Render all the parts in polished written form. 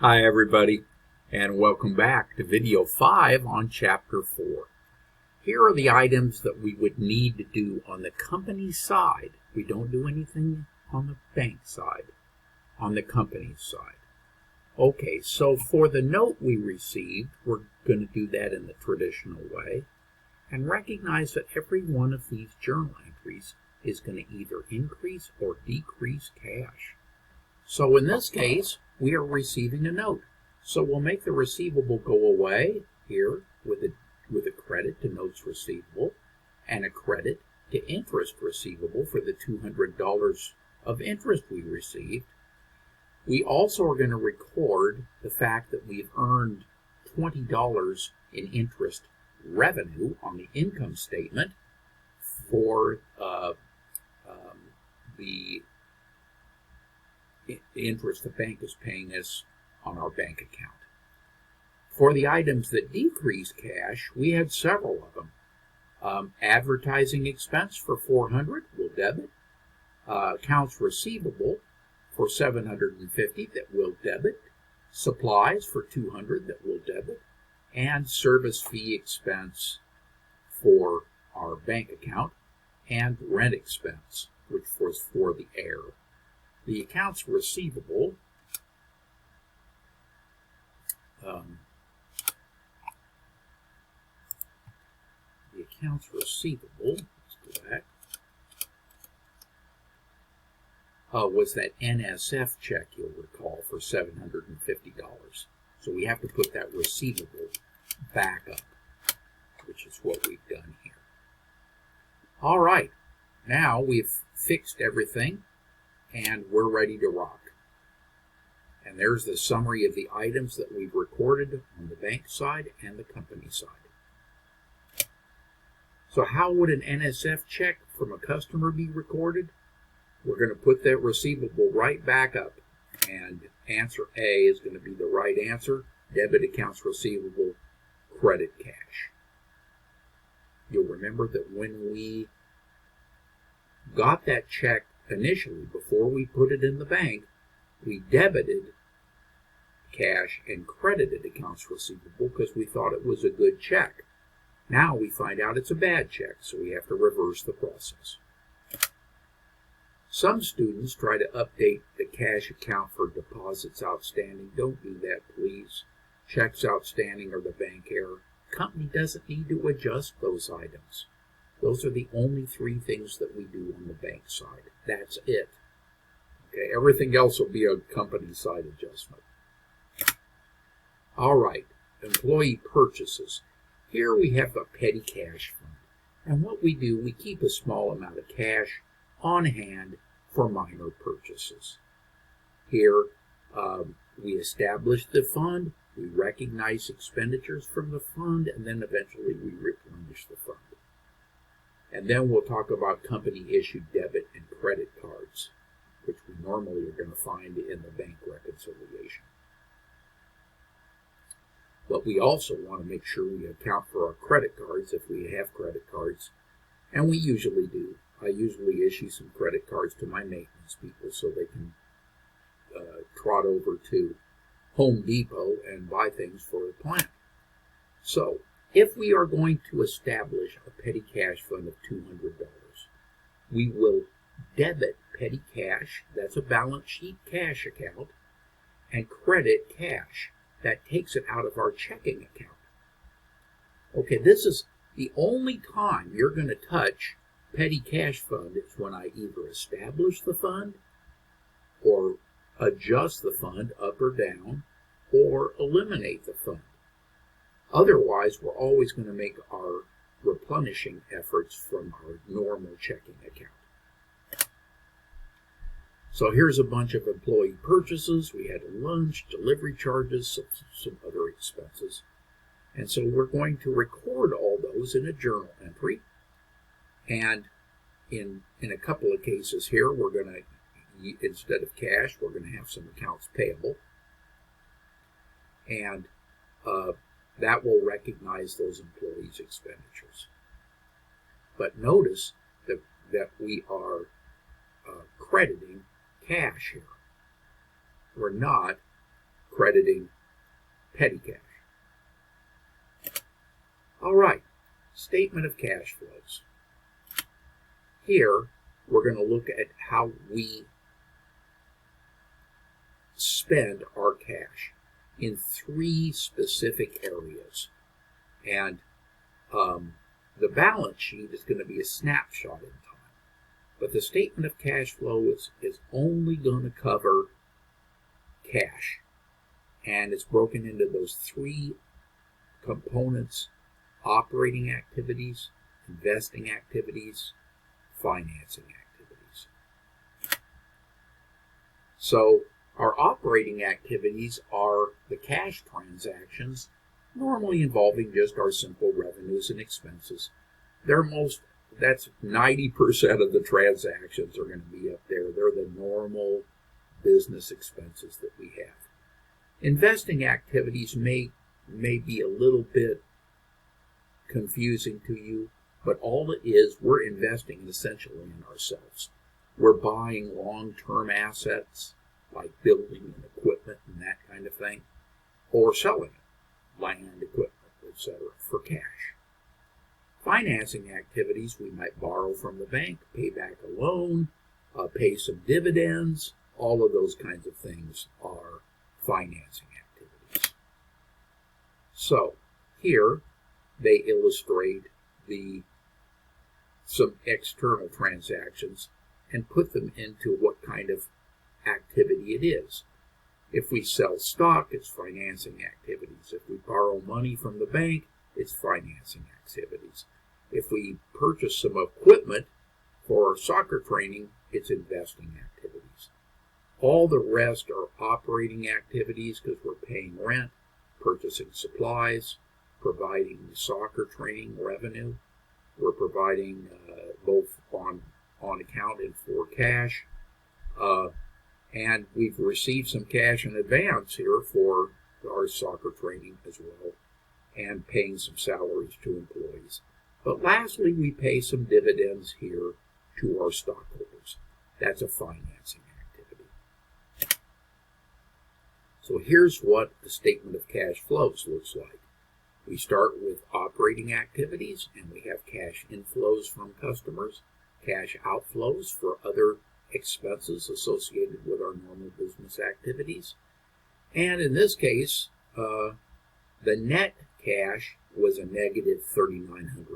Hi everybody, and welcome back to video 5 on chapter 4. Here are the items that we would need to do on the company side. We don't do anything on the bank side, on the company side. Okay, so for the note we received, we're going to do that in the traditional way and recognize that every one of these journal entries is going to either increase or decrease cash. So in this case, we are receiving a note. So we'll make the receivable go away here with a credit to notes receivable and a credit to interest receivable for the $200 of interest we received. We also are going to record the fact that we've earned $20 in interest revenue on the income statement for the interest the bank is paying us on our bank account. For the items that decrease cash, we had several of them. Advertising expense for $400 will debit. Accounts receivable for $750 that will debit. Supplies for $200 that will debit. And service fee expense for our bank account. And rent expense, which was for the air. The accounts receivable let's go back, was that NSF check, you'll recall, for $750. So we have to put that receivable back up, which is what we've done here. All right, now we've fixed everything and we're ready to rock. And there's the summary of the items that we've recorded on the bank side and the company side. So how would an NSF check from a customer be recorded? We're going to put that receivable right back up, and answer A is going to be the right answer. Debit accounts receivable, credit cash. You'll remember that when we got that check initially, before we put it in the bank, we debited cash and credited accounts receivable because we thought it was a good check. Now we find out it's a bad check, so we have to reverse the process. Some students try to update the cash account for deposits outstanding. Don't do that, please. Checks outstanding are the bank error. Company doesn't need to adjust those items. Those are the only 3 things that we do on the bank side. That's it. Okay, everything else will be a company side adjustment. All right, employee purchases. Here we have a petty cash fund. And what we do, we keep a small amount of cash on hand for minor purchases. Here, we establish the fund, we recognize expenditures from the fund, and then eventually we replenish the fund. And then we'll talk about company-issued debit and credit cards, which we normally are going to find in the bank reconciliation. But we also want to make sure we account for our credit cards if we have credit cards, and we usually do. I usually issue some credit cards to my maintenance people so they can trot over to Home Depot and buy things for the plant. So, if we are going to establish a petty cash fund of $200, we will debit petty cash, that's a balance sheet cash account, and credit cash. That takes it out of our checking account. Okay, this is the only time you're going to touch petty cash fund is when I either establish the fund or adjust the fund up or down or eliminate the fund. Otherwise, we're always going to make our replenishing efforts from our normal checking account. So here's a bunch of employee purchases. We had a lunch, delivery charges, some other expenses. And so we're going to record all those in a journal entry. And in a couple of cases here, we're going to, instead of cash, we're going to have some accounts payable. And that will recognize those employees' expenditures. But notice that we are crediting cash here. We're not crediting petty cash. All right, statement of cash flows. Here, we're going to look at how we spend our cash in 3 specific areas. And the balance sheet is going to be a snapshot in time. But the statement of cash flow is only going to cover cash. And it's broken into those 3 components: operating activities, investing activities, financing activities. So our operating activities are the cash transactions, normally involving just our simple revenues and expenses. That's 90% of the transactions are going to be up there. They're the normal business expenses that we have. Investing activities may be a little bit confusing to you, but all it is, we're investing essentially in ourselves. We're buying long-term assets like building and equipment and that kind of thing, or selling it, land, equipment, etc., for cash. Financing activities, we might borrow from the bank, pay back a loan, pay some dividends. All of those kinds of things are financing activities. So here they illustrate some external transactions and put them into what kind of activity it is. If we sell stock, it's financing activities. If we borrow money from the bank, it's financing activities. If we purchase some equipment for soccer training, it's investing activities. All the rest are operating activities because we're paying rent, purchasing supplies, providing soccer training revenue. We're providing both on account and for cash. And we've received some cash in advance here for our soccer training as well, and paying some salaries to employees. But lastly, we pay some dividends here to our stockholders. That's a financing activity. So here's what the statement of cash flows looks like. We start with operating activities, and we have cash inflows from customers, cash outflows for other expenses associated with our normal business activities. And in this case, the net cash was a negative $3,900.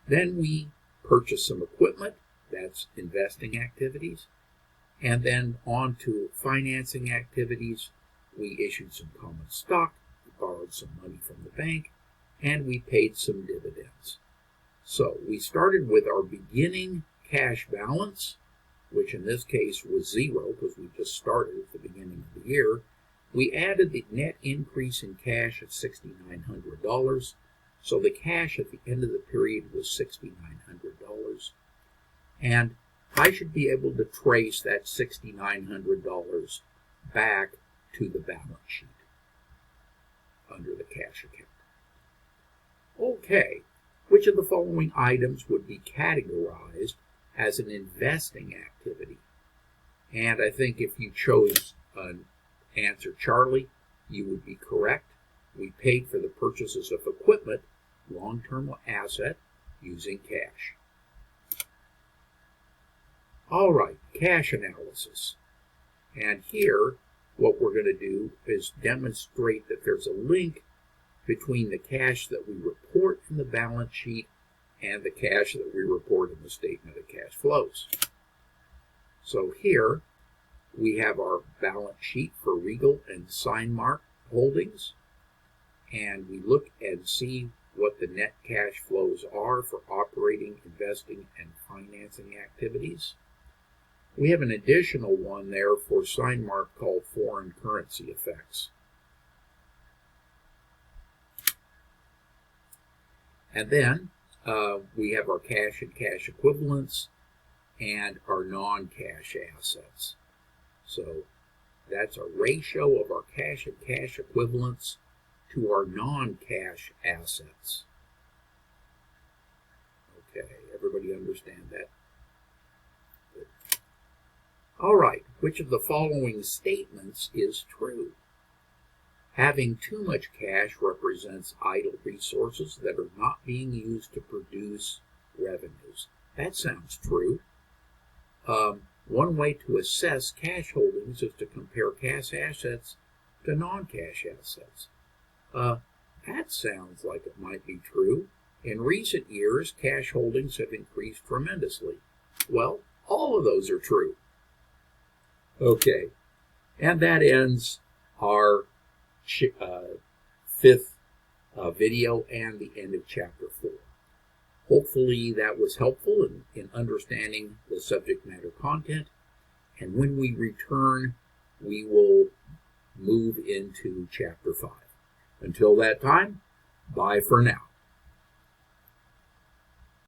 Then we purchased some equipment. That's investing activities. And then on to financing activities. We issued some common stock, we borrowed some money from the bank, and we paid some dividends. So we started with our beginning cash balance, which in this case was 0 because we just started at the beginning of the year. We added the net increase in cash of $6,900. So the cash at the end of the period was $6,900. And I should be able to trace that $6,900 back to the balance sheet under the cash account. Okay, which of the following items would be categorized as an investing activity? And I think if you chose an answer Charlie, you would be correct. We paid for the purchases of equipment, long-term asset, using cash. All right, cash analysis. And here, what we're going to do is demonstrate that there's a link between the cash that we report in the balance sheet and the cash that we report in the statement of cash flows. So here, we have our balance sheet for Regal and Signmark Holdings, and we look and see what the net cash flows are for operating, investing, and financing activities. We have an additional one there for Signmark called foreign currency effects. And then we have our cash and cash equivalents and our non-cash assets. So that's a ratio of our cash and cash equivalents to our non-cash assets. Okay, everybody understand that? Good. All right, which of the following statements is true? Having too much cash represents idle resources that are not being used to produce revenues. That sounds true. One way to assess cash holdings is to compare cash assets to non-cash assets. That sounds like it might be true. In recent years, cash holdings have increased tremendously. Well, all of those are true. Okay, and that ends our fifth video and the end of chapter 4. Hopefully that was helpful in understanding the subject matter content. And when we return, we will move into chapter 5. Until that time, bye for now.